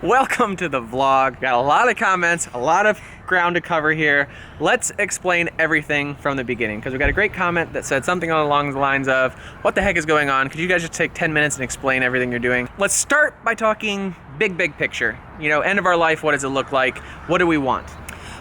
Welcome to the vlog. Got a lot of comments, a lot of ground to cover here. Let's explain everything from the beginning, because we got a great comment that said something along the lines of, what the heck is going on? Could you guys just take 10 minutes and explain everything you're doing? Let's start by talking big picture. You know, end of our life, what does it look like? What do we want?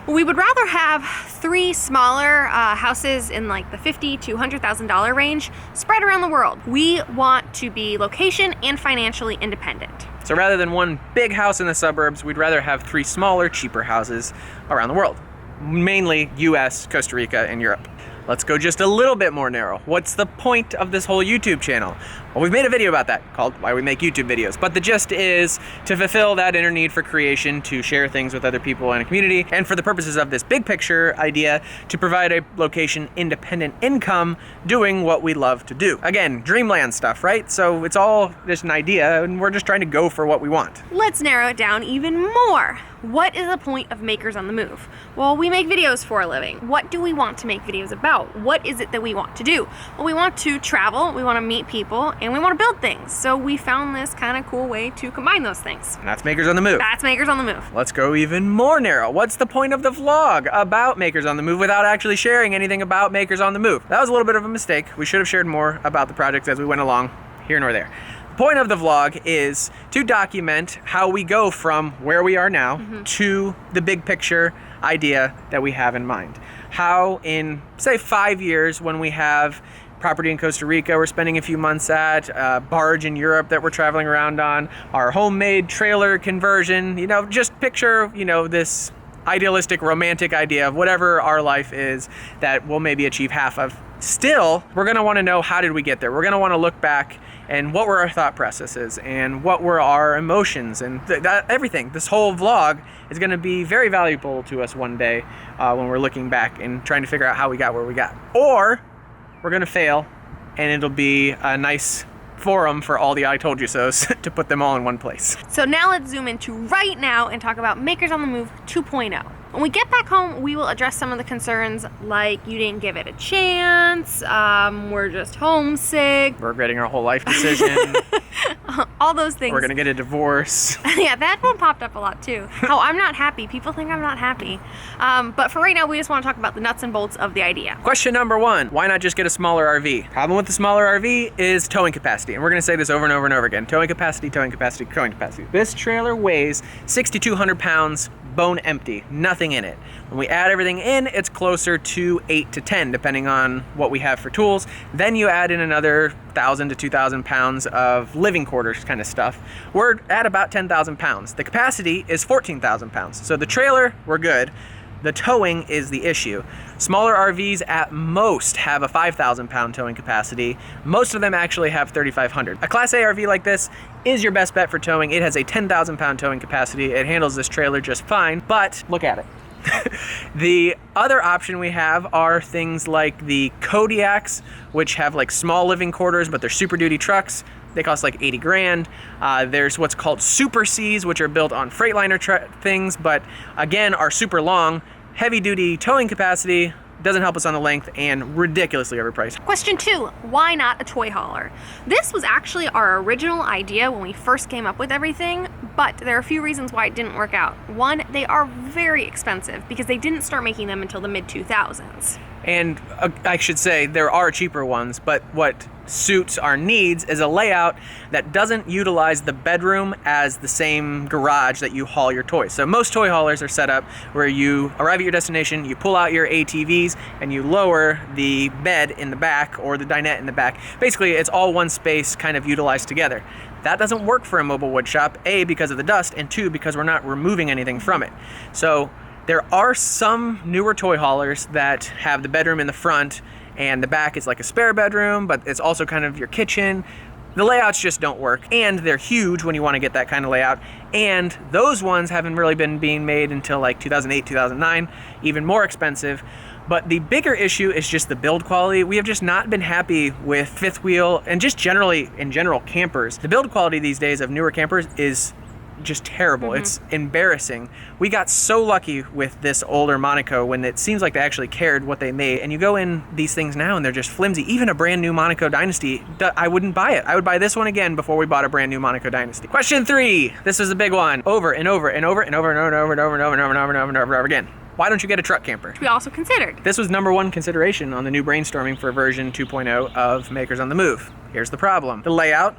We would rather have 3 smaller houses in like the $50,000 to $100,000 range spread around the world. We want to be location and financially independent. So rather than one big house in the suburbs, we'd rather have 3 smaller, cheaper houses around the world. Mainly US, Costa Rica, and Europe. Let's go just a little bit more narrow. What's the point of this whole YouTube channel? Well, we've made a video about that called Why We Make YouTube Videos. But the gist is to fulfill that inner need for creation, to share things with other people in a community, and for the purposes of this big picture idea, to provide a location independent income doing what we love to do. Again, dreamland stuff, right? So it's all just an idea and we're just trying to go for what we want. Let's narrow it down even more. What is the point of Makers on the Move? Well, we make videos for a living. What do we want to make videos about? What is it that we want to do? Well, we want to travel, we want to meet people, and we want to build things. So we found this kind of cool way to combine those things. And that's Makers on the Move. That's Makers on the Move. Let's go even more narrow. What's the point of the vlog about Makers on the Move without actually sharing anything about Makers on the Move? That was a little bit of a mistake. We should have shared more about the projects as we went along, here nor there. The point of the vlog is to document how we go from where we are now to the big picture idea that we have in mind. How in, say, 5 years, when we have property in Costa Rica we're spending a few months at, barge in Europe that we're traveling around on, our homemade trailer conversion, you know, just picture, you know, this idealistic, romantic idea of whatever our life is that we'll maybe achieve half of. Still, we're gonna wanna know, how did we get there? We're gonna wanna look back and what were our thought processes and what were our emotions and everything. This whole vlog is gonna be very valuable to us one day when we're looking back and trying to figure out how we got where we got. Or we're gonna fail and it'll be a nice forum for all the I told you so's to put them all in one place. So now let's zoom into right now and talk about Makers on the Move 2.0. When we get back home, we will address some of the concerns like you didn't give it a chance, we're just homesick, we're regretting our whole life decision, all those things. We're gonna get a divorce. Yeah, that one popped up a lot too. How I'm not happy. People think I'm not happy. But for right now, we just want to talk about the nuts and bolts of the idea. Question number 1, why not just get a smaller RV? Problem with the smaller RV is towing capacity. And we're gonna say this over and over and over again. Towing capacity, towing capacity, towing capacity. This trailer weighs 6,200 pounds, bone empty, nothing in it. When we add everything in, it's closer to 8 to 10, depending on what we have for tools. Then you add in another 1,000 to 2,000 pounds of living quarters kind of stuff. We're at about 10,000 pounds. The capacity is 14,000 pounds. So the trailer, we're good. The towing is the issue. Smaller RVs at most have a 5,000 pound towing capacity. Most of them actually have 3,500. A Class A RV like this is your best bet for towing. It has a 10,000 pound towing capacity. It handles this trailer just fine, but look at it. The other option we have are things like the Kodiaks, which have like small living quarters, but they're Super Duty trucks. They cost like 80 grand. There's what's called Super Cs, which are built on Freightliner things, but again, are super long, heavy duty towing capacity, doesn't help us on the length, and ridiculously overpriced. Question 2, why not a toy hauler? This was actually our original idea when we first came up with everything, but there are a few reasons why it didn't work out. One, they are very expensive because they didn't start making them until the mid-2000s. And I should say there are cheaper ones, but what suits our needs is a layout that doesn't utilize the bedroom as the same garage that you haul your toys. So most toy haulers are set up where you arrive at your destination, you pull out your ATVs, and you lower the bed in the back or the dinette in the back. Basically, it's all one space kind of utilized together. That doesn't work for a mobile wood shop, A, because of the dust, and 2, because we're not removing anything from it. So there are some newer toy haulers that have the bedroom in the front and the back is like a spare bedroom, but it's also kind of your kitchen. The layouts just don't work, and they're huge when you want to get that kind of layout, and those ones haven't really been being made until like 2008, 2009, even more expensive. But the bigger issue is just the build quality. We have just not been happy with fifth wheel and just generally, in general, campers. The build quality these days of newer campers is just terrible. It's embarrassing. We got so lucky with this older Monaco when it seems like they actually cared what they made. And you go in these things now and they're just flimsy. Even a brand new Monaco Dynasty, I wouldn't buy it. I would buy this one again before we bought a brand new Monaco Dynasty. Question 3. This is a big one. Over and over and over and over and over and over and over and over and over and over and over and over again. Why don't you get a truck camper? We also considered. This was #1 consideration on the new brainstorming for version 2.0 of Makers on the Move. Here's the problem. The layout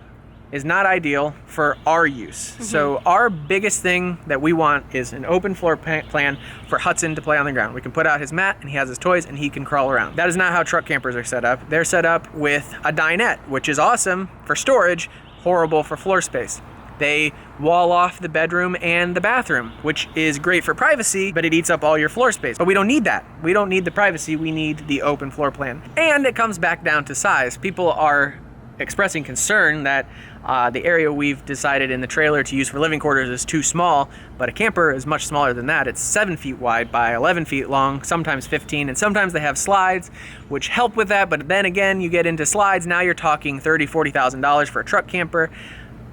is not ideal for our use. So our biggest thing that we want is an open floor plan for Hudson to play on the ground. We can put out his mat and he has his toys and he can crawl around. That is not how truck campers are set up. They're set up with a dinette, which is awesome for storage, horrible for floor space. They wall off the bedroom and the bathroom, which is great for privacy, but it eats up all your floor space. But we don't need that. We don't need the privacy, we need the open floor plan. And it comes back down to size. People are expressing concern that the area we've decided in the trailer to use for living quarters is too small, but a camper is much smaller than that. It's 7 feet wide by 11 feet long, sometimes 15, and sometimes they have slides, which help with that, but then again, you get into slides, now you're talking $30,000, $40,000 for a truck camper.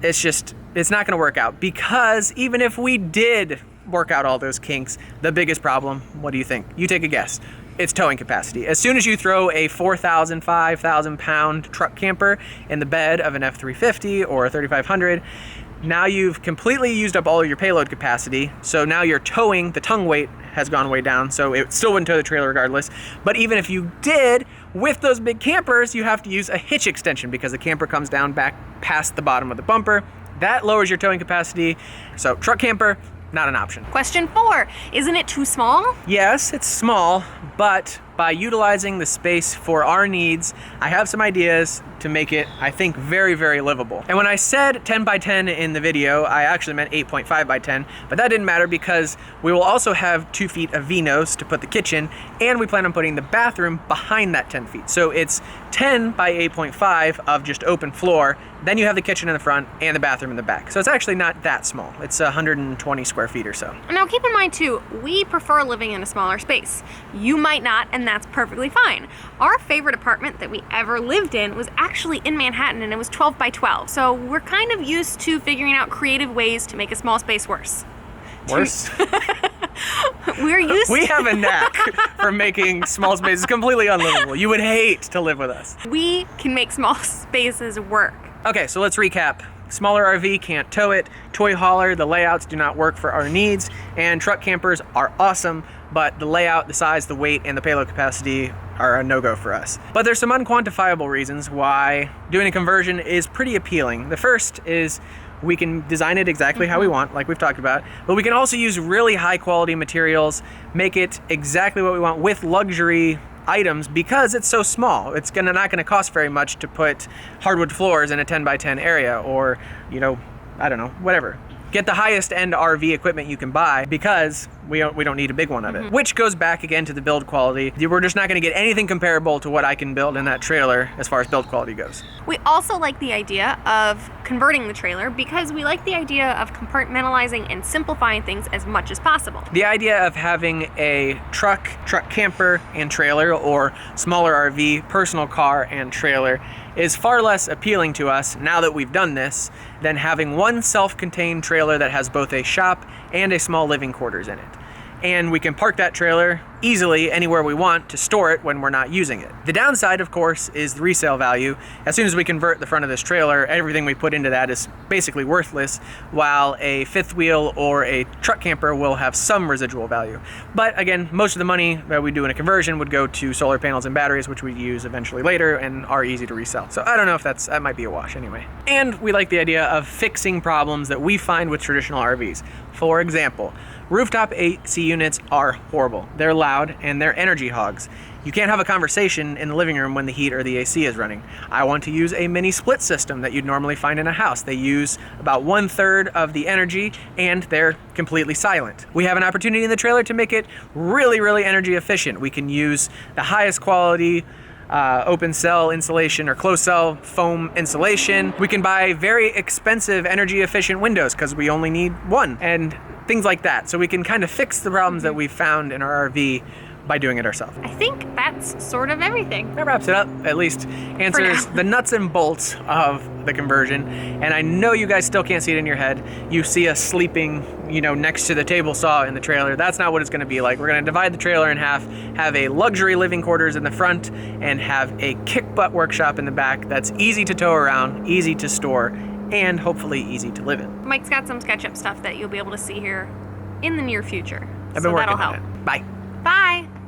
It's not gonna work out, because even if we did work out all those kinks, the biggest problem, what do you think? You take a guess. It's towing capacity. As soon as you throw a 4,000, 5,000 pound truck camper in the bed of an F350 or a 3500, now you've completely used up all of your payload capacity. So now your towing, the tongue weight has gone way down, so it still wouldn't tow the trailer regardless. But even if you did, with those big campers, you have to use a hitch extension because the camper comes down back past the bottom of the bumper. That lowers your towing capacity. So truck camper, not an option. Question 4, isn't it too small? Yes, it's small, but by utilizing the space for our needs, I have some ideas to make it, I think, very, very livable. And when I said 10 by 10 in the video, I actually meant 8.5 by 10, but that didn't matter because we will also have 2 feet of V-nose to put the kitchen, and we plan on putting the bathroom behind that 10 feet. So it's 10 by 8.5 of just open floor, then you have the kitchen in the front and the bathroom in the back. So it's actually not that small. It's 120 square feet or so. Now keep in mind too, we prefer living in a smaller space. You might not, and that's perfectly fine. Our favorite apartment that we ever lived in was actually in Manhattan, and it was 12 by 12. So we're kind of used to figuring out creative ways to make a small space worse. Worse? We have a knack for making small spaces completely unlivable. You would hate to live with us. We can make small spaces work. Okay, so let's recap. Smaller RV can't tow it, toy hauler, the layouts do not work for our needs, and truck campers are awesome, but the layout, the size, the weight, and the payload capacity are a no-go for us. But there's some unquantifiable reasons why doing a conversion is pretty appealing. The first is we can design it exactly how we want, like we've talked about, but we can also use really high quality materials, make it exactly what we want with luxury items because it's so small. It's not gonna cost very much to put hardwood floors in a 10 by 10 area, or, I don't know, whatever. Get the highest end RV equipment you can buy because we don't need a big one of it. Which goes back again to the build quality. We're just not gonna get anything comparable to what I can build in that trailer as far as build quality goes. We also like the idea of converting the trailer because we like the idea of compartmentalizing and simplifying things as much as possible. The idea of having a truck camper and trailer, or smaller RV, personal car and trailer, is far less appealing to us now that we've done this than having one self-contained trailer that has both a shop and a small living quarters in it. And we can park that trailer easily anywhere we want to store it when we're not using it. The downside, of course, is the resale value. As soon as we convert the front of this trailer, everything we put into that is basically worthless, while a fifth wheel or a truck camper will have some residual value. But again, most of the money that we do in a conversion would go to solar panels and batteries, which we use eventually later and are easy to resell. So I don't know if that might be a wash anyway. And we like the idea of fixing problems that we find with traditional RVs. For example, rooftop AC units are horrible. They're loud and they're energy hogs. You can't have a conversation in the living room when the heat or the AC is running. I want to use a mini split system that you'd normally find in a house. They use about 1/3 of the energy and they're completely silent. We have an opportunity in the trailer to make it really, really energy efficient. We can use the highest quality open cell insulation or closed cell foam insulation. We can buy very expensive energy efficient windows because we only need one, and things like that. So we can kind of fix the problems that we've found in our RV by doing it ourselves. I think that's sort of everything. That wraps it up, at least answers the nuts and bolts of the conversion. And I know you guys still can't see it in your head. You see us sleeping, you know, next to the table saw in the trailer. That's not what it's gonna be like. We're gonna divide the trailer in half, have a luxury living quarters in the front, and have a kick butt workshop in the back that's easy to tow around, easy to store, and hopefully easy to live in. Mike's got some SketchUp stuff that you'll be able to see here in the near future. I've been working that'll on help. it. Bye. Bye.